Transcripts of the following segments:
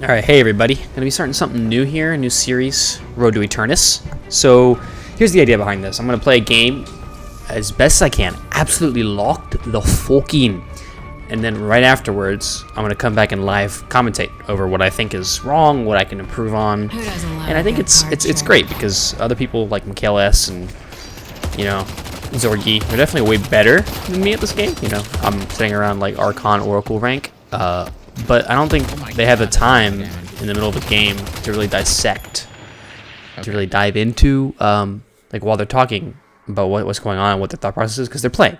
Alright, hey everybody. Gonna be starting something new here, a new series, Road to Eternus. So, here's the idea behind this. I'm gonna play a game as best as I can, absolutely locked the fuck in. And then right afterwards, I'm gonna come back and live commentate over what I think is wrong, what I can improve on. And I think it's great because other people like Mikhail S. and, you know, Zorgi are definitely way better than me at this game. You know, I'm sitting around like Archon Oracle rank. But I don't think they have the time in the middle of the game to really dissect, to really dive into, like while they're talking about what's going on, what their thought process is, because they're playing.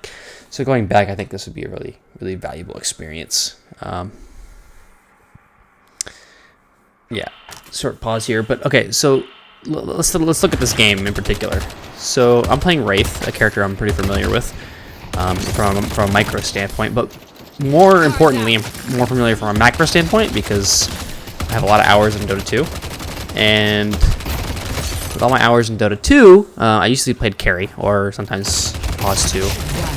So going back, I think this would be a really, really valuable experience. Yeah, short pause here, but okay. So let's look at this game in particular. So I'm playing Wraith, a character I'm pretty familiar with from a micro standpoint, but more importantly, I'm more familiar from a macro standpoint because I have a lot of hours in Dota 2, and with all my hours in Dota 2, I usually played carry or sometimes pause 2,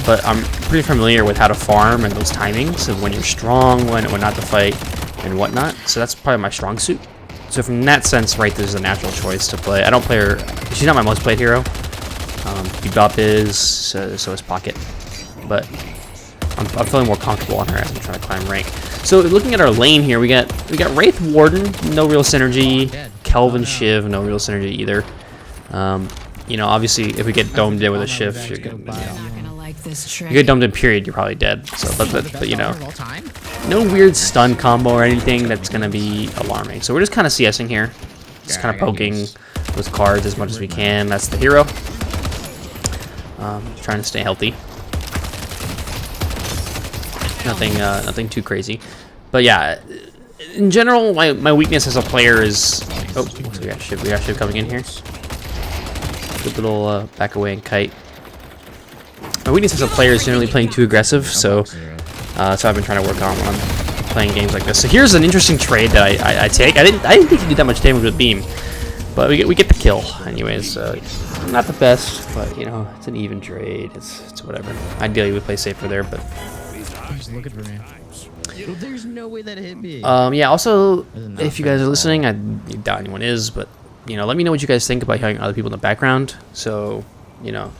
but I'm pretty familiar with how to farm and those timings of when you're strong, when not to fight, and whatnot. So that's probably my strong suit. So from that sense, Wraith is a natural choice to play. I don't play her; she's not my most played hero. Bebop is, so is Pocket, but I'm feeling more comfortable on her as I'm trying to climb rank. So looking at our lane here, we got Wraith Warden, no real synergy. Kelvin Shiv, no real synergy either. You know, obviously, if we get domed in with a Shiv, you're gonna, you get domed in period, you're probably dead. So, but you know, no weird stun combo or anything that's gonna be alarming. So we're just kind of CSing here, just kind of poking with cards as much as we can. That's the hero. Trying to stay healthy. Nothing too crazy, but yeah, in general, my weakness as a player is so we got Shiv coming in here. Good little back away and kite. My weakness as a player is generally playing too aggressive, so I've been trying to work on playing games like this. So here's an interesting trade that I take. I didn't think you did that much damage with beam, but we get the kill anyways. Not the best, but you know, it's an even trade. It's whatever. Ideally we play safer there, but. Just looking for me. There's no way that hit me. Yeah, also, if you guys are listening, I doubt anyone is, but, you know, let me know what you guys think about hearing other people in the background. So, you know,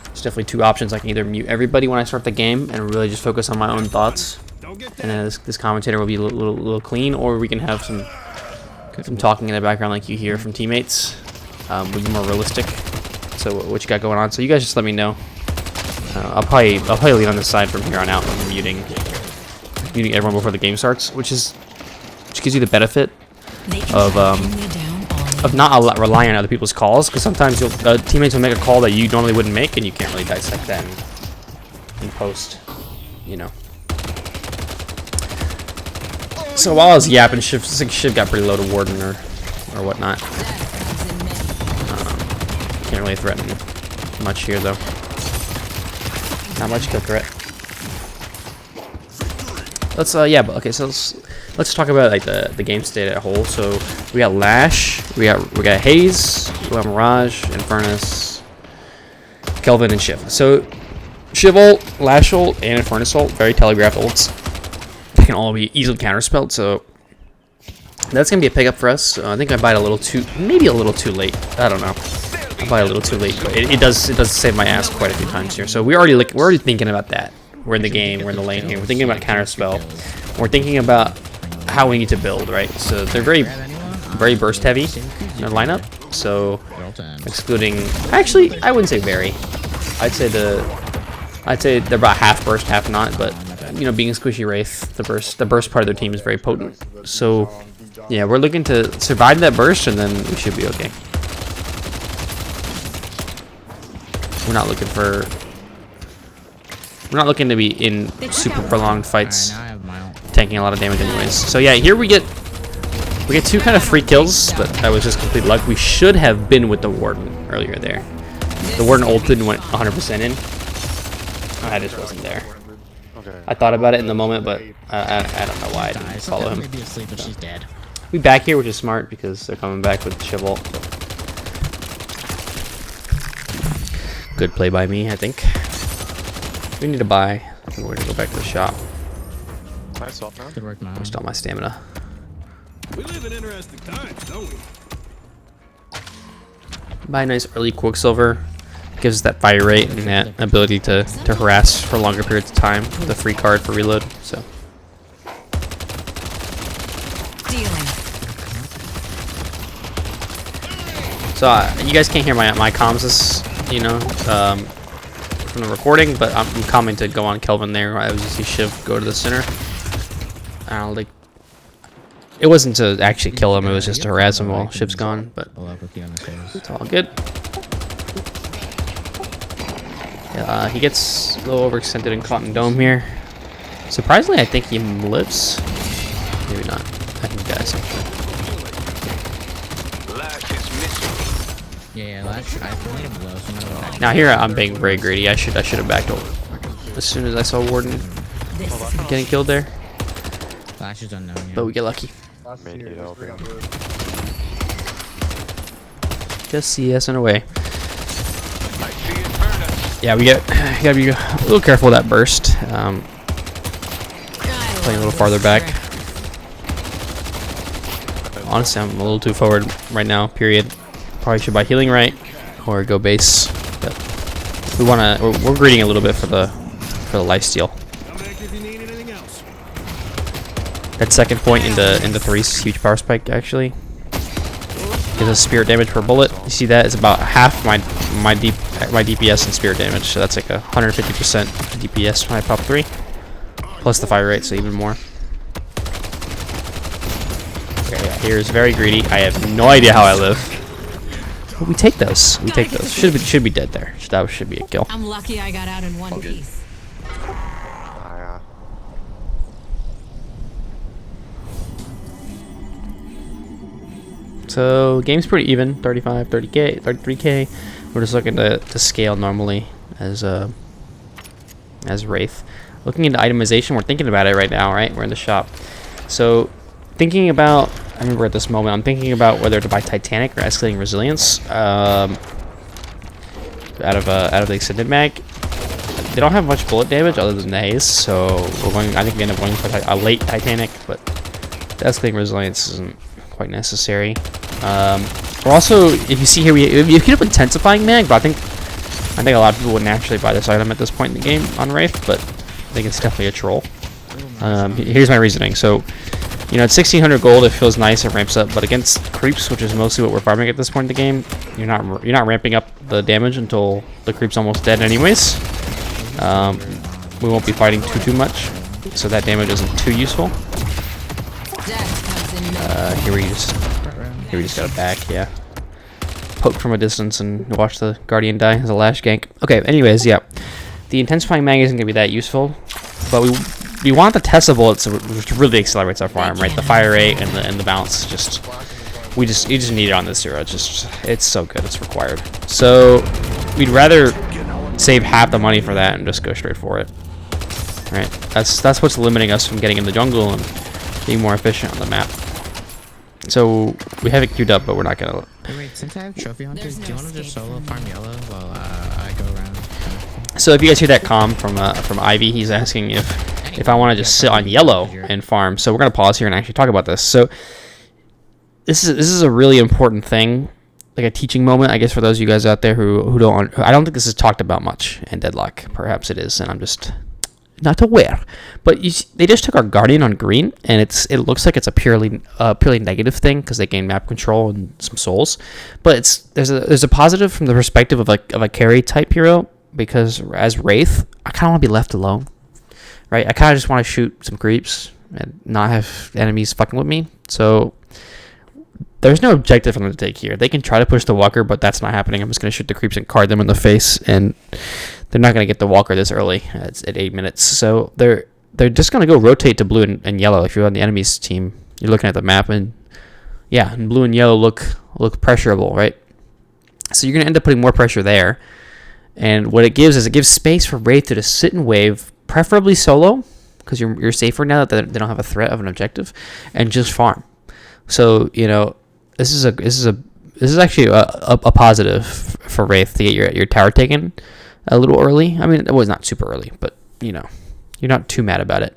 there's definitely two options. I can either mute everybody when I start the game and really just focus on my own thoughts, and then this commentator will be a little clean, or we can have some talking in the background like you hear from teammates. We'll be more realistic. So what you got going on? So you guys just let me know. I'll probably lead on this side from here on out. I'm muting everyone before the game starts, which gives you the benefit of not relying on other people's calls, because sometimes teammates will make a call that you normally wouldn't make, and you can't really dissect that in post, you know. So while I was yapping, Shiv got pretty low to Warden or whatnot. Can't really threaten much here though. Not much kill threat. Let's but okay, so let's talk about like the game state as a whole. So we got Lash, we got Haze, we got Mirage, Infernus, Kelvin, and Shiv. So Shiv ult, Lash ult, and Infernus ult, very telegraphed ults. They can all be easily counterspelled, so that's gonna be a pickup for us. I think I bought maybe a little too late. I don't know. Probably a little too late, but it does save my ass quite a few times here. So we're already thinking about that. We're in the game, we're in the lane here. We're thinking about counterspell. We're thinking about how we need to build, right? So they're very burst heavy in their lineup. So excluding, actually, I wouldn't say very. I'd say they're about half burst, half not. But you know, being a squishy Wraith, the burst part of their team is very potent. So yeah, we're looking to survive that burst, and then we should be okay. We're not looking to be in super prolonged fights, tanking a lot of damage anyways. So yeah, here we get two kind of free kills, but that was just complete luck. We should have been with the Warden earlier there. The Warden ulted and went 100% in. I just wasn't there. I thought about it in the moment, but I don't know why I didn't follow him. We back here, which is smart because they're coming back with Shiv ult. Good play by me, I think. We need to buy. I think we're gonna go back to the shop. Good work, man. Waste all my stamina. We live in interesting times, don't we? Buy a nice early Quicksilver. Gives us that fire rate and that ability to harass for longer periods of time with a free card for reload. So. So you guys can't hear my comms from the recording, but I'm coming to go on Kelvin there. I was see Shiv go to the center. I don't like. It wasn't to actually kill him; it was just to harass him while Shiv's gone. But it's all good. Yeah, he gets a little overextended and caught in dome here. Surprisingly, I think he lives. Maybe not. I think he dies. Yeah, Lash, I made him low, so now here I'm being very greedy. I should have backed up as soon as I saw Warden getting killed there. Lash is unknown, yeah. But we get lucky. Just CS in a way. Yeah, we gotta be a little careful with that burst. Playing a little farther back. Honestly, I'm a little too forward right now. Period. Probably should buy healing right or go base. But we wanna. We're greeding a little bit for the lifesteal. That second point into 3 is huge power spike actually. Gives us spirit damage per bullet. You see that? It's about half my DPS and spirit damage, so that's like 150% DPS when I pop 3, plus the fire rate, so even more. Okay, yeah, here's very greedy. I have no idea how I live. But we take those. We take those. Should be dead there. That should be a kill. I'm lucky I got out in one piece. So game's pretty even, 35, 30k, 33k. We're just looking to scale normally as Wraith. Looking into itemization, we're thinking about it right now, right? We're in the shop. So thinking about, I remember at this moment, I'm thinking about whether to buy Titanic or Escalating Resilience out of the extended mag. They don't have much bullet damage other than the haze, so I think we end up going for a late Titanic, but the Escalating Resilience isn't quite necessary. We're also, if you see here, you keep up intensifying mag, but I think a lot of people would naturally buy this item at this point in the game on Wraith, but I think it's definitely a troll. Here's my reasoning. So, you know, at 1600 gold, it feels nice, it ramps up, but against creeps, which is mostly what we're farming at this point in the game, you're not ramping up the damage until the creep's almost dead anyways. We won't be fighting too much, so that damage isn't too useful. Here we just got a back, yeah. Poke from a distance and watch the Guardian die as a lash gank. Okay, anyways, yeah. The intensifying mag isn't gonna be that useful, but we want the Tesla bullets, which really accelerates our farm, right? The fire rate and the bounce, you just need it on this hero. It's so good, it's required. So we'd rather save half the money for that and just go straight for it. Right? That's what's limiting us from getting in the jungle and being more efficient on the map. So we have it queued up, but we're not gonna. Hey, wait, since I have Trophy Hunters, do you want to just solo farm yellow while I go around? So if you guys hear that comm from Ivy, he's asking if I want to just sit on yellow and farm. So we're gonna pause here and actually talk about this. So this is a really important thing, like a teaching moment, I guess, for those of you guys out there who don't. I don't think this is talked about much in Deadlock. Perhaps it is, and I'm just not aware. But they just took our Guardian on green, and it looks like it's a purely negative thing because they gain map control and some souls. But there's a positive from the perspective of a carry type hero, because as Wraith, I kind of want to be left alone, right? I kind of just want to shoot some creeps and not have enemies fucking with me. So there's no objective for them to take here. They can try to push the walker, but that's not happening. I'm just going to shoot the creeps and card them in the face, and they're not going to get the walker this early. It's at 8 minutes. So they're just going to go rotate to blue and yellow. If you're on the enemy's team, you're looking at the map, and yeah, and blue and yellow look pressurable, right? So you're going to end up putting more pressure there. And what it gives space for Wraith to just sit and wave, preferably solo, because you're safer now that they don't have a threat of an objective, and just farm. So, you know, this is actually a positive for Wraith to get your tower taken a little early. I mean, it was not super early, but you know, you're not too mad about it.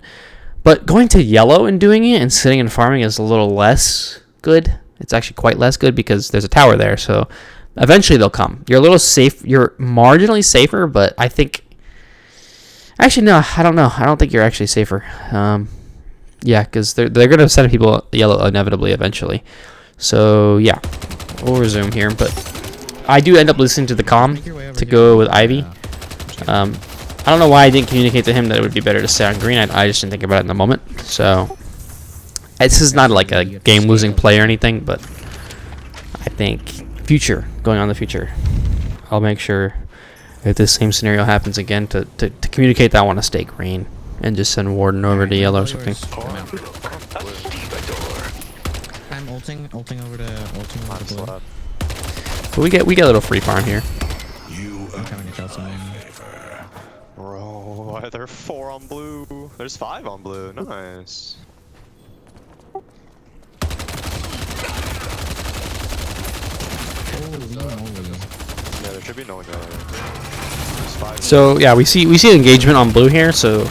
But going to yellow and doing it and sitting and farming is a little less good. It's actually quite less good because there's a tower there. So eventually they'll come. You're a little safe. You're marginally safer, but I think... Actually, no, I don't know. I don't think you're actually safer. Yeah, because they're going to send people yellow inevitably eventually. So, yeah. We'll resume here. But I do end up listening to the comm to go with Ivy. I don't know why I didn't communicate to him that it would be better to stay on green. I just didn't think about it in the moment. So, this is not like a game-losing play or anything, but I think going on the future, I'll make sure if this same scenario happens again to communicate that I want to stay green and just send Warden over to yellow or something. I'm ulting over to blue. But we get a little free farm here. I'm coming to kill someone. Bro, why are there 4 on blue? There's 5 on blue. Nice. Yeah, there should be no one there. There's 5. So yeah, we see engagement on blue here. So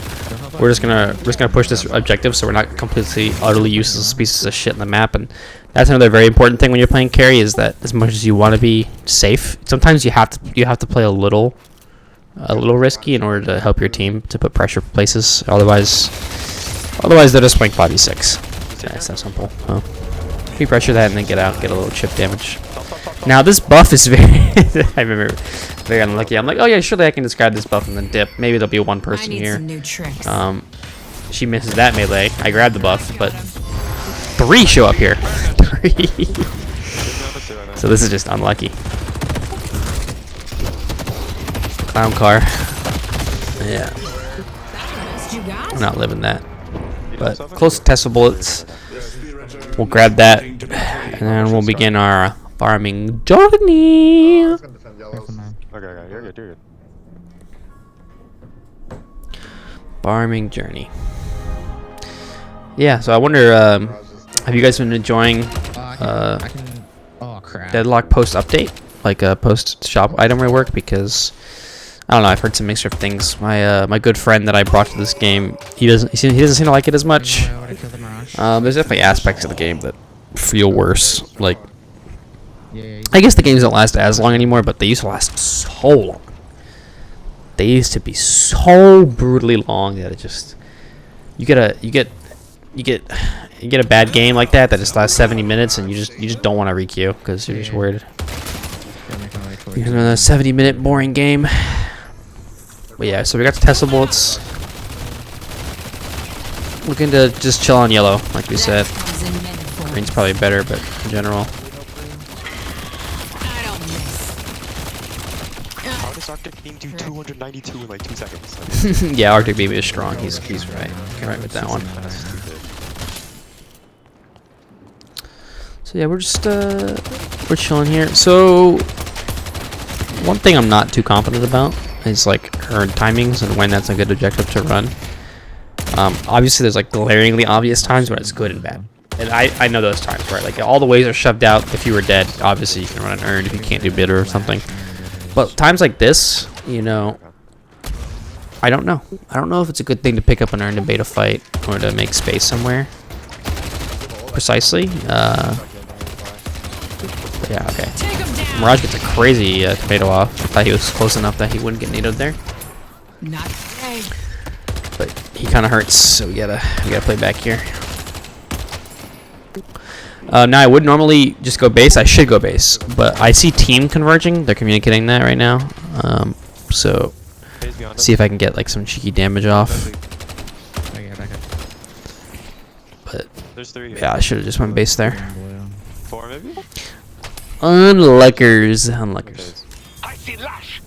we're just gonna push this objective so we're not completely utterly useless pieces of shit in the map. And that's another very important thing when you're playing carry is that as much as you want to be safe, sometimes you have to play a little risky in order to help your team to put pressure places. Otherwise they're just playing 5v6. Yeah, it's that simple. Pre pressure that and then get out, get a little chip damage. Now this buff is very I remember very unlucky. I'm like, oh yeah, surely I can describe this buff and then dip. Maybe there'll be one person here. Some new tricks. She misses that melee. I grabbed the buff, but 3 show up here. 3. So this is just unlucky. Clown car. Yeah. I'm not living that. But close to Tesla bullets. We'll grab that, and then we'll begin our farming journey. Okay, you're good. Farming journey. Yeah, so I wonder, have you guys been enjoying Deadlock post update, like a post shop item rework? Because I don't know, I've heard some mixture of things. My good friend that I brought to this game, he doesn't seem to like it as much. There's definitely aspects of the game that feel worse. Like, I guess the games don't last as long anymore, but they used to last so long. They used to be so brutally long that it just you get a bad game like that just lasts 70 minutes, and you just don't want to requeue because you're just worried. Here's another 70-minute boring game. But yeah, so we got the Tesla bullets. Looking to just chill on yellow, like we said. Green's probably better, but in general. How does Arctic Beam do 292 in like 2 seconds? Yeah, Arctic Beam is strong. He's right. Right with that one. So yeah, we're just we're chilling here. So one thing I'm not too confident about is like her timings and when that's a good objective to run. Obviously there's like glaringly obvious times where it's good and bad, and I know those times, right? Like all the ways are shoved out. If you were dead, obviously you can run an earn if you can't do bitter or something. But times like this, you know, I don't know if it's a good thing to pick up an earn to bait a fight or to make space somewhere precisely. Yeah, okay. Mirage gets a crazy tomato off. I thought he was close enough that he wouldn't get nadoed there. Not today. But he kind of hurts, so we gotta play back here. Now I would normally just go base. I should go base, but I see team converging. They're communicating that right now. So see if I can get like some cheeky damage off. But yeah, I should have just went base there. 4 maybe. Unluckers. I see Lash.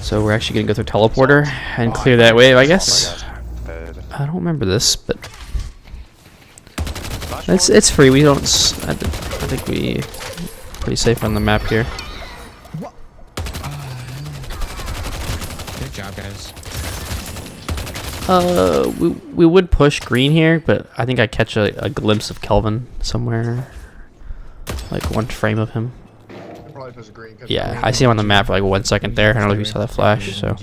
So we're actually gonna go through teleporter and clear that wave, I guess. I don't remember this, but it's free. We don't. I think we pretty safe on the map here. Good job, guys. We would push green here, but I think I catch a glimpse of Kelvin somewhere, like one frame of him. Yeah, I see him on the map for like 1 second there. I don't know if you saw that flash. So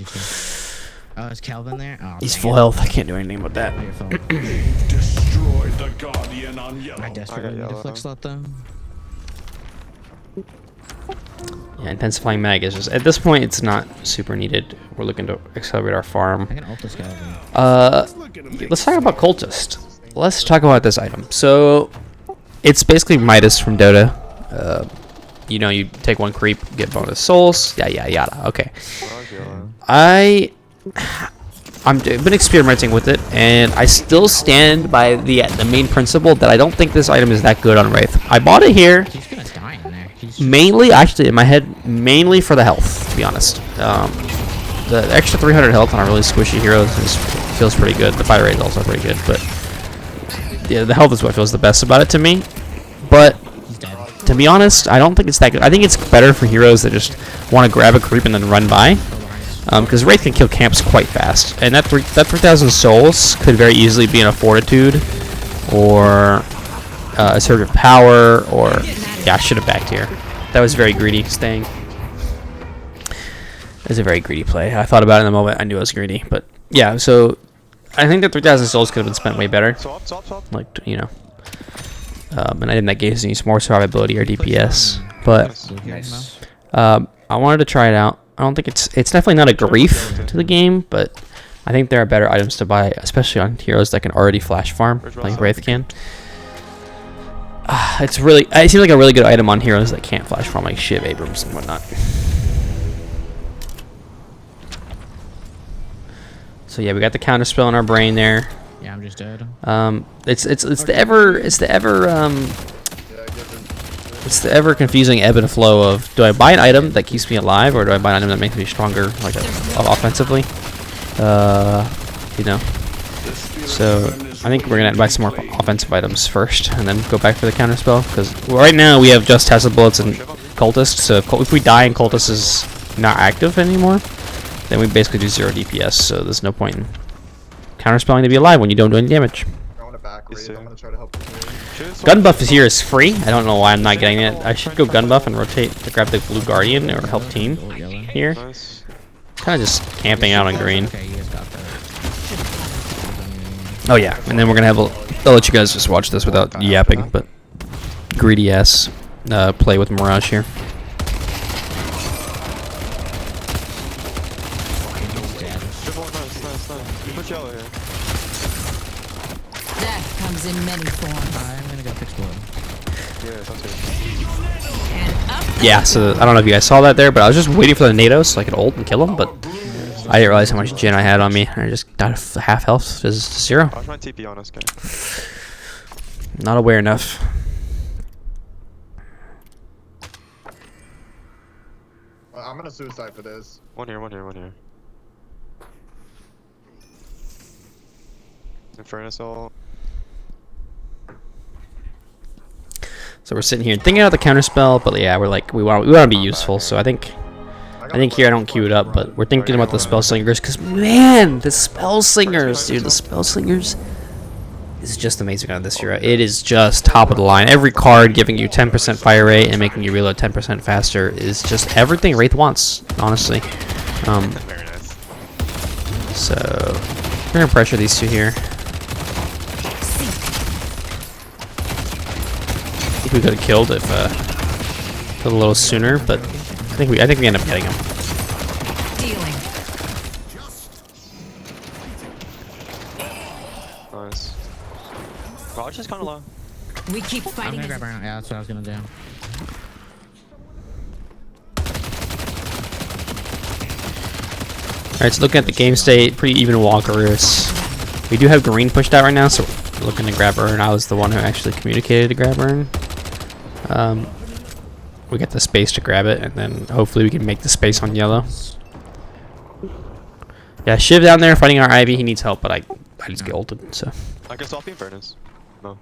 Oh, is Kelvin there? Oh, He's dang full it. health. I can't do anything about that. Oh, your phone. Destroyed the Guardian on yellow. I desperately need a yellow. flick slot though. Yeah, intensifying mag is just at this point it's not super needed. We're looking to accelerate our farm. I can ult this Kelvin. Let's talk about cultist. Let's talk about this item. So it's basically Midas from Dota. You know, you take one creep, get bonus souls. Yada. Okay. I've been experimenting with it, and I still stand by the main principle that I don't think this item is that good on Wraith. I bought it here He's gonna die in there. He's mainly, actually, in my head, mainly for the health, to be honest. The extra 300 health on a really squishy hero feels pretty good. The fire rate is also pretty good, but yeah, the health is what feels the best about it to me. But dead. to be honest, I don't think it's that good. I think it's better for heroes that just want to grab a creep and then run by. Because Wraith can kill camps quite fast. And that 3,000 souls could very easily be in a Fortitude, or a Surge of Power, or... Yeah, I should have backed here. That was very greedy, staying. It was a very greedy play. I thought about it in the moment. I knew I was greedy. But, yeah, so... I think that 3,000 souls could have been spent way better. Swap. Like, you know... and I didn't that gave me more survivability or DPS. But... Nice. I wanted to try it out. I don't think it's definitely not a grief to the game, but I think there are better items to buy, especially on heroes that can already flash farm, like Wraith can. It seems like a really good item on heroes that can't flash farm, like Shiv, Abrams, and whatnot. So yeah, we got the counter spell in our brain there. Yeah, I'm just dead. It's the ever confusing ebb and flow of, do I buy an item that keeps me alive, or do I buy an item that makes me stronger, like offensively? You know. So I think we're gonna buy some more offensive items first, and then go back for the counter spell. Because right now we have just Tesla bullets and cultist. So if we die and cultist is not active anymore, then we basically do 0 DPS. So there's no point in counter spelling to be alive when you don't do any damage. I want to back Wraith. I'm gonna try to help you. Gun buff is here is free. I don't know why I'm not getting it. I should go gun buff and rotate to grab the blue guardian or help team here. Nice. Kind of just camping out on green. Okay, you guys got that. Oh yeah, and then we're gonna have I'll let you guys just watch this without yapping, but greedy ass play with Mirage here. Nice. You put yellow here. Death comes in many forms. I'm gonna go fix blood. Yeah, sounds good. And up. Yeah, so I don't know if you guys saw that there, but I was just waiting for the NATO so I could ult and kill him, but I didn't realize how much gen I had on me. I just got half health to 0. Watch my TP on us, guy. Not aware enough. I'm gonna suicide for this. One here. Infernus ult. So we're sitting here thinking about the counterspell, but yeah, we're like we want to be useful. So I think here I don't queue it up, but we're thinking about the spell slingers because man, the spell slingers, dude, the spell slingers is just amazing on this hero. It is just top of the line. Every card giving you 10% fire rate and making you reload 10% faster is just everything Wraith wants, honestly. Very nice. So we're gonna pressure these two here. I think we could have killed if a little sooner, but I think we end up getting him. Dealing. Nice. Raj is kind of low. We keep I'm fighting. gonna grab her. Yeah, that's what I was gonna do. Alright, so looking at the game state, pretty even walkers. We do have green pushed out right now, so we're looking to grab Urn. I was the one who actually communicated to grab Urn. We got the space to grab it, and then hopefully we can make the space on yellow. Yeah, Shiv down there fighting our Ivy. He needs help, but I just get ulted, so. I can stop the Infernus. No.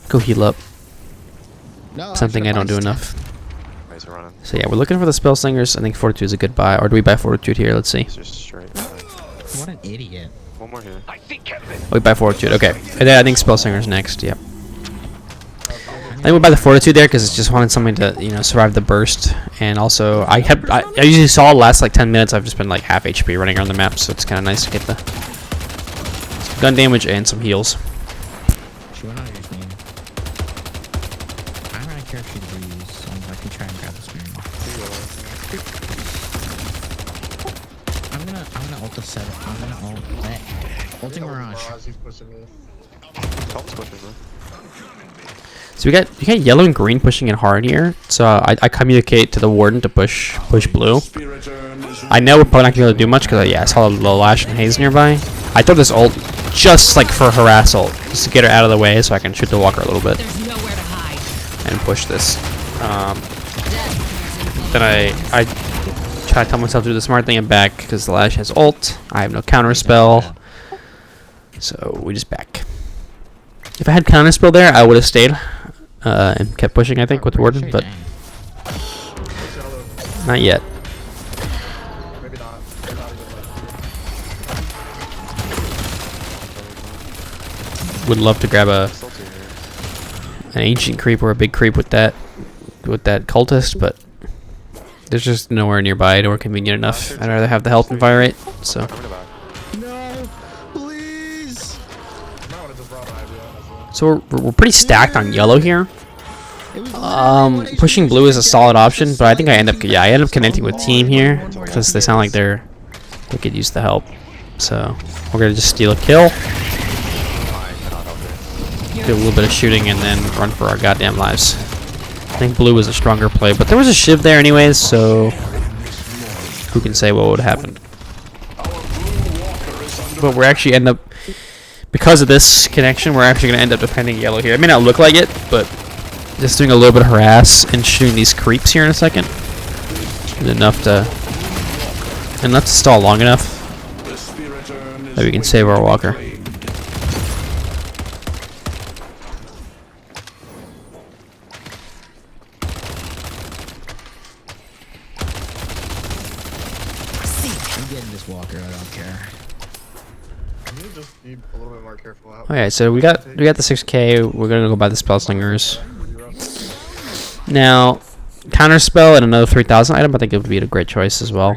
Go heal up. No, Something I don't do enough. Nice running. So yeah, we're looking for the spell slingers. I think Fortitude is a good buy. Or do we buy Fortitude here? Let's see. It's just straight. What an idiot. One more here. I see Kevin. We buy Fortitude. Okay. And then I think spell slingers next. Yep. I went by the fortitude there because I just wanted something to, you know, survive the burst. And also, I usually saw the last like 10 minutes. I've just been like half HP running around the map, so it's kind of nice to get the some gun damage and some heals. She went on your screen. I don't really care if she leaves, so I can try and grab the screen. I'm gonna ult the set. I'm gonna ult. Ulting Mirage. He's pushing me. Tom's pushing, bro. So you got yellow and green pushing in hard here. So I communicate to the warden to push blue. I know we're probably not gonna be able to do much because I saw the Lash and Haze nearby. I throw this ult just like for harass ult, just to get her out of the way so I can shoot the walker a little bit There's nowhere to hide. and push this. Then I try to tell myself to do the smart thing and back because the Lash has ult. I have no counter spell, so we just back. If I had counter spell there, I would have stayed and kept pushing. I think with warden, but not yet. Maybe not. Maybe not even like. Would love to grab an ancient creep or a big creep with that cultist, but there's just nowhere nearby, nowhere convenient enough. I'd rather have the health and fire rate. So No, please. I would have just brought an idea, honestly. so we're pretty stacked on yellow here. Pushing blue is a solid option, but I think I end up connecting with team here because they sound like they could use the help. So we're gonna just steal a kill, do a little bit of shooting, and then run for our goddamn lives. I think blue was a stronger play, but there was a shiv there anyways, so who can say what would have happened? But we're actually end up, because of this connection, we're actually going to end up defending yellow here. It may not look like it, but just doing a little bit of harass and shooting these creeps here in a second is enough to stall long enough that we can save our walker. I'm getting this walker. I don't care. You just be a little bit more careful. Okay, so we got the 6K. We're gonna go buy the spell slingers. Now, counter spell and another 3,000 item. I think it would be a great choice as well.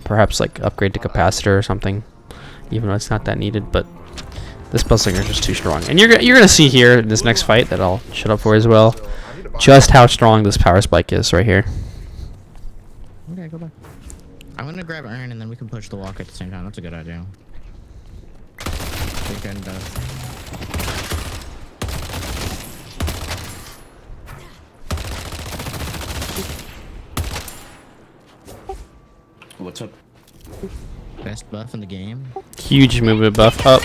Perhaps like upgrade to capacitor or something, even though it's not that needed. But the spell slinger is just too strong. And you're gonna see here in this next fight that I'll shut up for as well, just how strong this power spike is right here. Okay, go back. I'm gonna grab Iron and then we can push the walker at the same time. That's a good idea. What's up? Best buff in the game. Huge movement buff up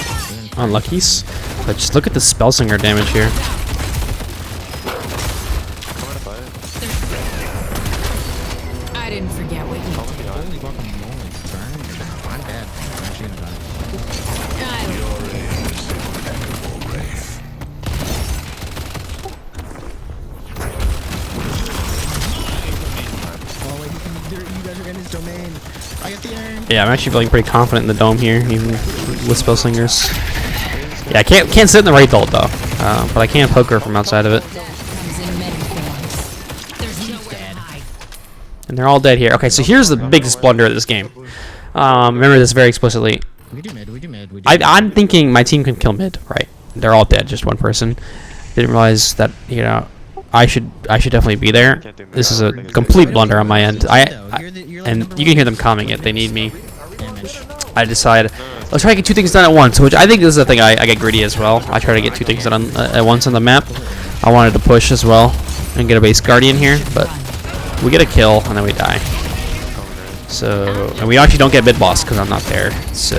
on Lucky's. But just look at the spell slinger damage here. Coming to fight. I didn't forget what you Coming behind. Holy guacamole. Burn. I'm dead. I'm actually gonna die. Oh wait, you guys are in his domain. I got the iron. Yeah, I'm actually feeling pretty confident in the dome here, even with spell slingers. Yeah, I can't sit in the right ult though, but I can poke her from outside of it. Death comes in many forms. There's nowhere to hide. And they're all dead here. Okay, so here's the biggest blunder of this game. Remember this very explicitly. We do mid. We do mid. I'm thinking my team can kill mid, right? They're all dead, just one person. Didn't realize that, you know, I should definitely be there. This is a complete blunder on my end. And you can hear them calming it. They need me. damage. I decide let's try to get two things done at once, which I think this is the thing I get greedy as well. I try to get two things done at once on the map. I wanted to push as well and get a base guardian here, but we get a kill and then we die. So, and we actually don't get mid boss because I'm not there. So,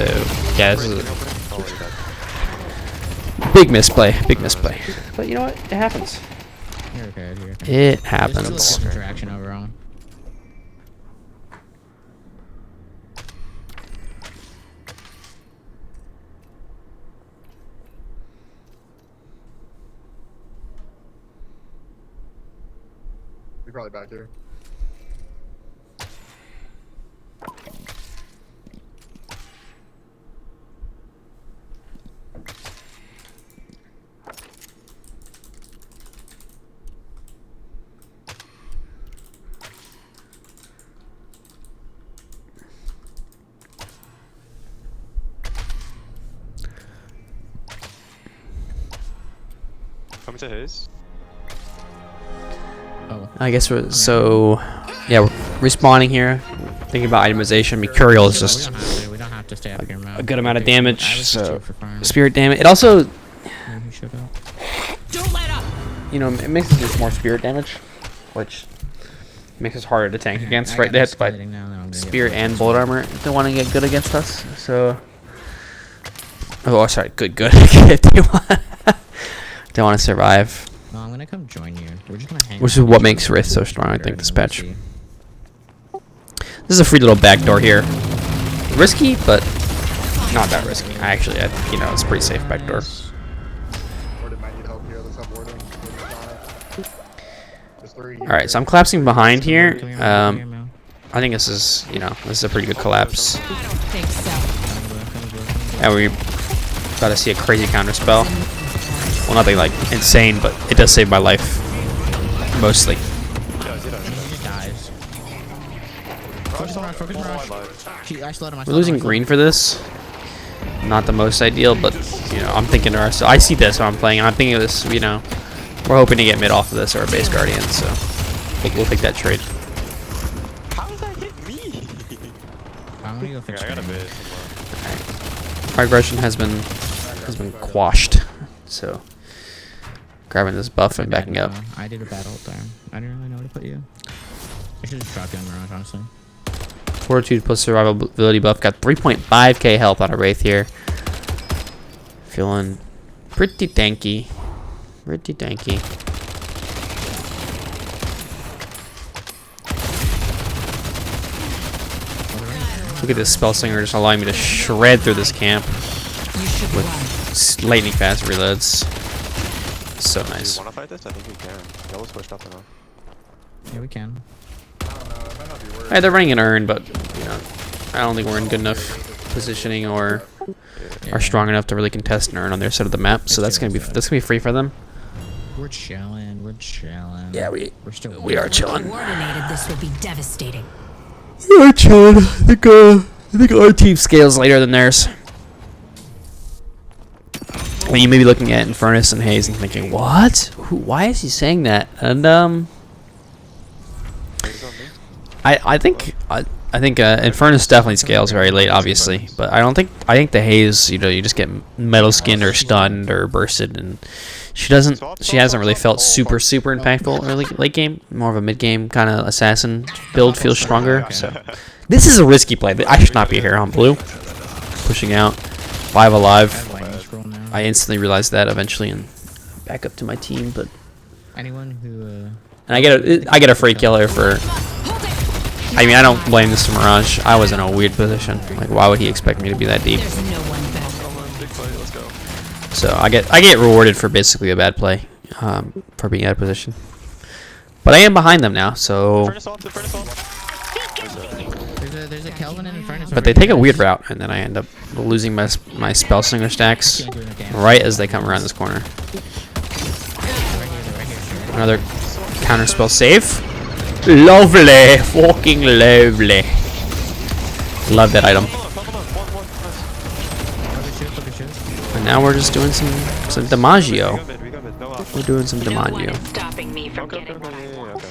yeah, this is a big misplay, big misplay. But you know what? It happens. You're okay. You're okay. It happens. Interaction overall. You're probably back here. Coming to his. Oh. I guess we're so. Yeah, we're respawning here. Thinking about itemization. Mercurial is just We don't have to stay up here, man. a good amount of damage. So For farm. spirit damage. It also, Maybe he showed up. Don't let up. you know, it makes it just more spirit damage, which makes us harder to tank against. I Right, got they have this to fight escalating now, then I'm gonna get spirit fucked. and bullet armor if they want to get good against us. So, oh, sorry, good. If they want to survive, No, I'm gonna come join you. We're just gonna hang which out is what and makes chill Wraith so and strong. I we'll think this see. patch. This is a free little backdoor here. Risky, but not that risky. Actually, you know, it's pretty safe backdoor. Warded might need help here. Let's help Warden. There's 3 All right, so I'm collapsing behind here. Come here, come here, Mel. I think this is, you know, this is a pretty good collapse. I don't think so. And we got to see a crazy counter spell. Well, nothing like insane, but it does save my life mostly. He just dies. Focus on rush, focus on rush. I slowed him, I We're slowed losing him, I slowed green for this. Not the most ideal, but you know, I'm thinking the rest. I see this when I'm playing. I'm thinking of this. You know, we're hoping to get mid off of this or a base guardian. So we'll take that trade. How did that hit me? him. I'm gonna go fix I got a green. bit. My aggression has been quashed. So grabbing this buff and backing up. I did a bad ult there. I didn't really know where to put you. I should just drop you on Mirage, honestly. Fortitude plus survivability buff. Got 3.5k health on a Wraith here. Feeling pretty tanky. Pretty tanky. Look at this spell slinger just allowing me to shred through this camp You should run. with lightning fast reloads. So Do nice. you wanna fight this? I think we can. Yellow's pushed up enough. Yeah, we can. I don't know. It might not be worth Hey, they're running an urn, but you know, I don't think we're in good enough positioning or are strong enough to really contest an urn on their side of the map. So that's gonna be free for them. We're chilling. We're chilling. Yeah, We're still. we are chilling. Coordinated, this would be devastating. We're chilling. I think our team scales later than theirs. And you may be looking at Eternus and Haze and thinking, what? Why is he saying that? And I think Eternus definitely scales very late, obviously, but I think the Haze, you know, you just get metal skinned or stunned or bursted, and she hasn't really felt super impactful early late game. More of a mid game kind of assassin build, feels stronger. So this is a risky play. I should not be here on blue. Pushing out, 5 alive. I instantly realized that eventually and back up to my team, but Anyone who. and I get a free killer for. I mean, I don't blame this to Mirage. I was in a weird position. Like, why would he expect me to be that deep? There's no one better. Big play, let's go. So I get rewarded for basically a bad play, for being out of position. But I am behind them now, so. Furnace on, furnace on. There's a Kelvin in Eternus. But they take a weird route, and then I end up losing my spell slinger stacks right as they come around this corner. Another counter spell save. Lovely, fucking lovely. Love that item. And now we're just doing some Damaggio. We got mid. No off. We're doing some No one Damaggio. is stopping me from Okay, getting what I want.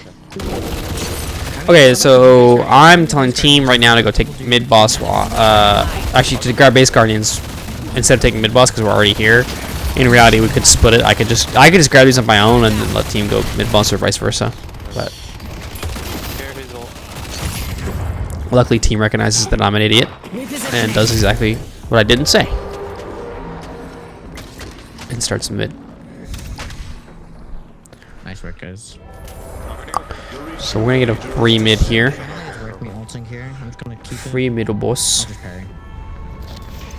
Okay, so I'm telling team right now to go take mid boss. Actually, to grab base guardians instead of taking mid boss because we're already here. In reality, we could split it. I could just grab these on my own and then let team go mid boss or vice versa. But luckily, team recognizes that I'm an idiot and does exactly what I didn't say and starts mid. Nice work, guys. So we're gonna get a free mid here. It's worth me ulting here. I'm just gonna keep it. Free middle boss. I'll just parry.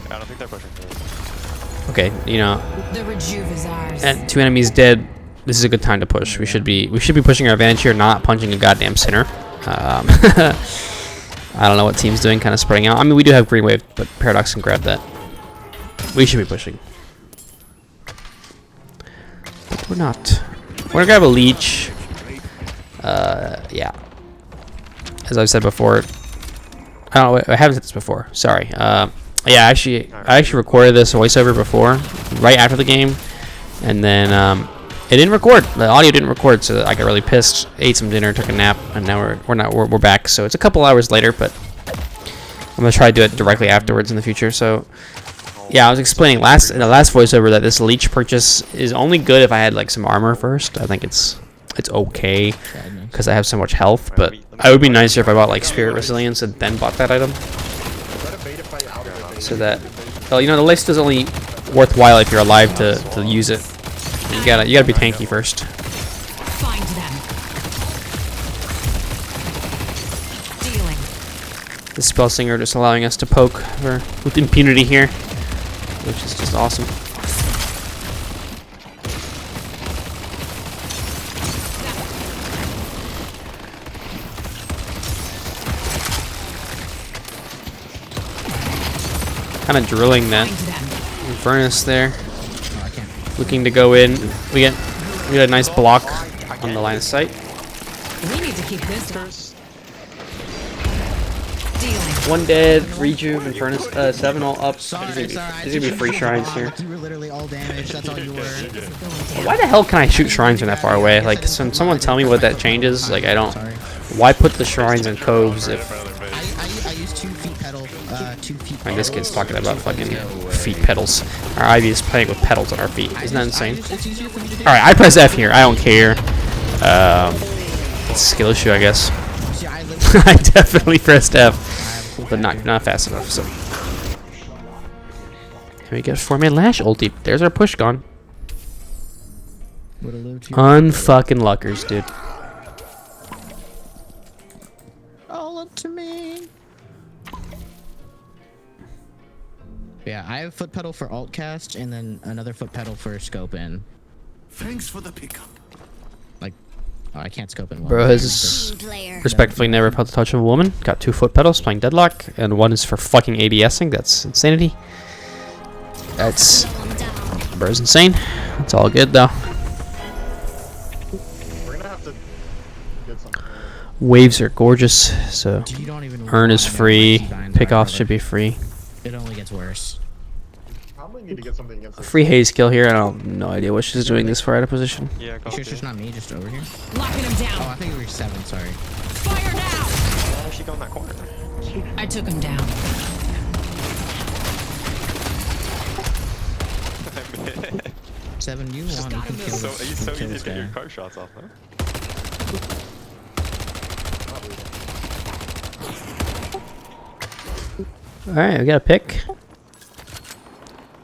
I don't think they're pushing for this. Okay, you know, The rejuve is ours. and 2 enemies dead. This is a good time to push. We should be pushing our advantage here, not punching a goddamn sinner. I don't know what team's doing, kind of spreading out. I mean, we do have green wave, but Paradox can grab that. We should be pushing. But we're not. We're gonna grab a leech. Yeah. As I've said before, I don't know. I haven't said this before. Sorry. Yeah, I actually recorded this voiceover before, right after the game, and then It didn't record. The audio didn't record, so I got really pissed. Ate some dinner, took a nap, and now we're back. So it's a couple hours later, but I'm gonna try to do it directly afterwards in the future. So yeah, I was explaining in the last voiceover that this leech purchase is only good if I had like some armor first. I think it's okay because I have so much health, but it would be nicer if I bought like spirit resilience and then bought that item. So that, well, you know, the list is only worthwhile if you're alive to use it. You gotta be tanky first. Find them. Dealing. The spell singer just allowing us to poke with impunity here, which is just awesome. Kind of drilling that furnace there. Looking to go in. We get a nice block on the line of sight. We need to keep this up. Dealing. One dead, rejuve, and furnace. 7 all up. Sorry. There's gonna be free shrines here. You were literally all damaged. That's all you were. Why the hell can I shoot shrines from that far away? Like, someone tell me what that changes. Like, I don't. Why put the shrines in coves if? I use 2 feet pedal. 2 feet. Like, this kid's talking about fucking feet pedals. Our Ivy is playing with pedals on our feet. Isn't that insane? All right, I press F here. I don't care. It's a skill issue, I guess. I definitely pressed F, but not fast enough. So here we get 4-man lash ulti. There's our push gone. Unfucking luckers, dude. All up to me. Yeah, I have foot pedal for alt cast and then another foot pedal for scope in. Thanks for the pickup. Like, oh, I can't scope in. Bro has respectfully never felt the touch of a woman. Got 2 foot pedals playing deadlock, and 1 is for fucking ADSing. That's insanity. That's bro's insane. It's all good though. We're gonna have to get something. Waves are gorgeous, so You don't even earn is want to free. get my Pickoffs Divine should be free. It only gets worse. Probably need to get something against this. Free haze kill here. I don't no idea what she's doing this far out of position. Yeah, go You sure it's just not me, just over here? Locking him Oh, down. I think we were 7, sorry. Fire now. Oh, she go in that corner. I took him down. 7, you want to kill So this. it's so kill easy this to get your guy. car shots off, huh? Alright, we got a pick.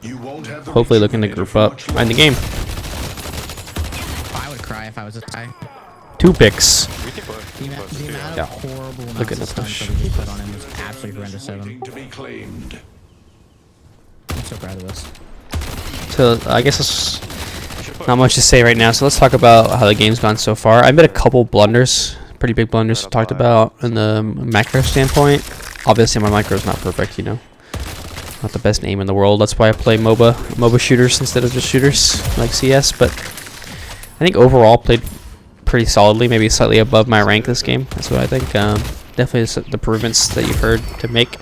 You won't have the Hopefully looking to group up. Find the game. I would cry if I was a guy. 2 picks. We can push. The amount Yeah. of horrible Look at amounts the of push. stunts that we just put on him was absolutely horrendous. 7. waiting to be claimed. I'm so proud of us. So I guess it's not much to say right now. So let's talk about how the game's gone so far. I made a couple blunders, pretty big blunders talked about in the macro standpoint. Obviously my micro is not perfect, you know. Not the best aim in the world. That's why I play MOBA shooters instead of just shooters like CS. But I think overall played pretty solidly, maybe slightly above my rank this game. That's what I think. Definitely the improvements that you've heard to make,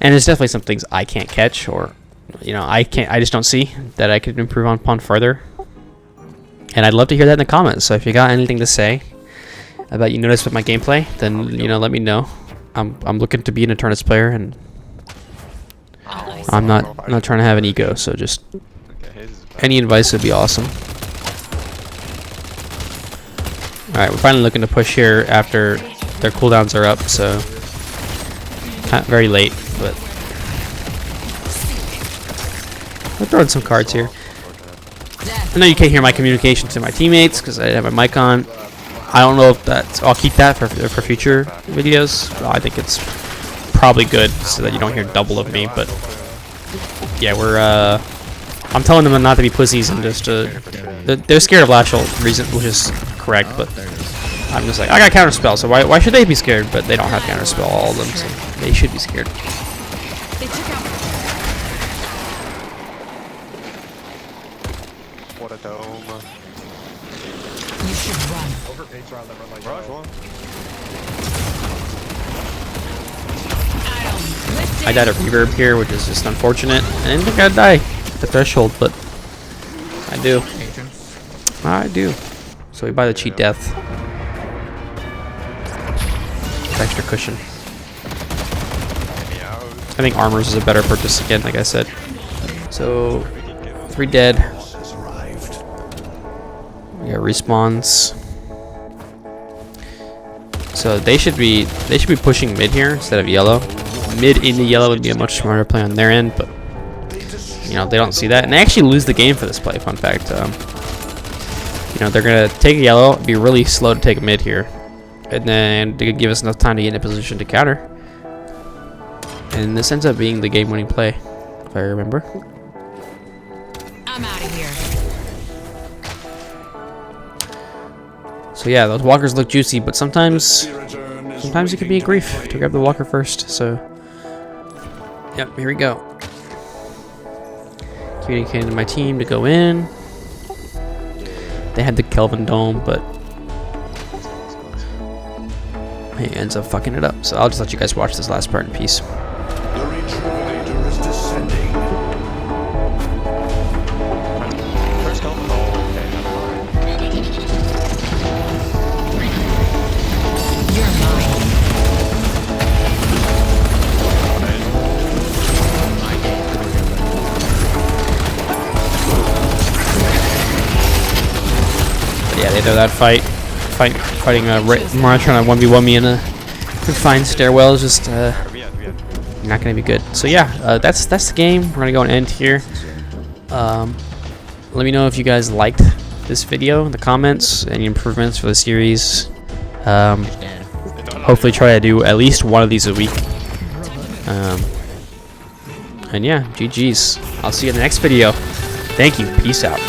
and there's definitely some things I can't catch, or you know, I just don't see that I could improve upon further. And I'd love to hear that in the comments. So if you got anything to say about you noticed with my gameplay, then you know, let me know. I'm looking to be an Eternus player, and I'm not trying to have an ego. So just any advice would be awesome. All right, we're finally looking to push here after their cooldowns are up. So very late, but we're throwing some cards here. I know you can't hear my communication to my teammates because I have my mic on. I don't know if that's. I'll keep that for future videos. I think it's probably good so that you don't hear double of me. But yeah, I'm telling them not to be pussies and just they're scared of lash ult reason, which is correct. But I'm just like, I got counterspell, so why should they be scared? But they don't have counterspell, all of them, so they should be scared. They took out. What a dome. You should run. Overpace around them like Rush one. I died of reverb here, which is just unfortunate. I didn't think I'd die at the threshold, but I do. I do. So we buy the cheat death. Extra cushion. Yeah. I think armors is a better purchase again, like I said. So 3 dead. Has arrived. We got respawns. So they should be pushing mid here instead of yellow. Mid into yellow would be a much smarter play on their end, but you know they don't see that, and they actually lose the game for this play. Fun fact. You know they're gonna take a yellow, be really slow to take a mid here, and then they could give us enough time to get in a position to counter. And this ends up being the game-winning play, if I remember. I'm out of here. So yeah, those walkers look juicy, but sometimes Sometimes it can be a grief to grab the walker first. So, yep, here we go. Communicating to my team to go in. They had the Kelvin Dome, but he ends up fucking it up. So I'll just let you guys watch this last part in peace. The Rejuvenator is descending. First kill. Oh, okay. You're mine. But yeah, they know that fighting Mara trying to 1v1 me in a confined stairwell is just not gonna be good. So yeah, that's the game. We're gonna go and end here. Let me know if you guys liked this video in the comments, any improvements for the series. Hopefully try to do at least one of these a week. And yeah, GG's. I'll see you in the next video. Thank you. Peace out.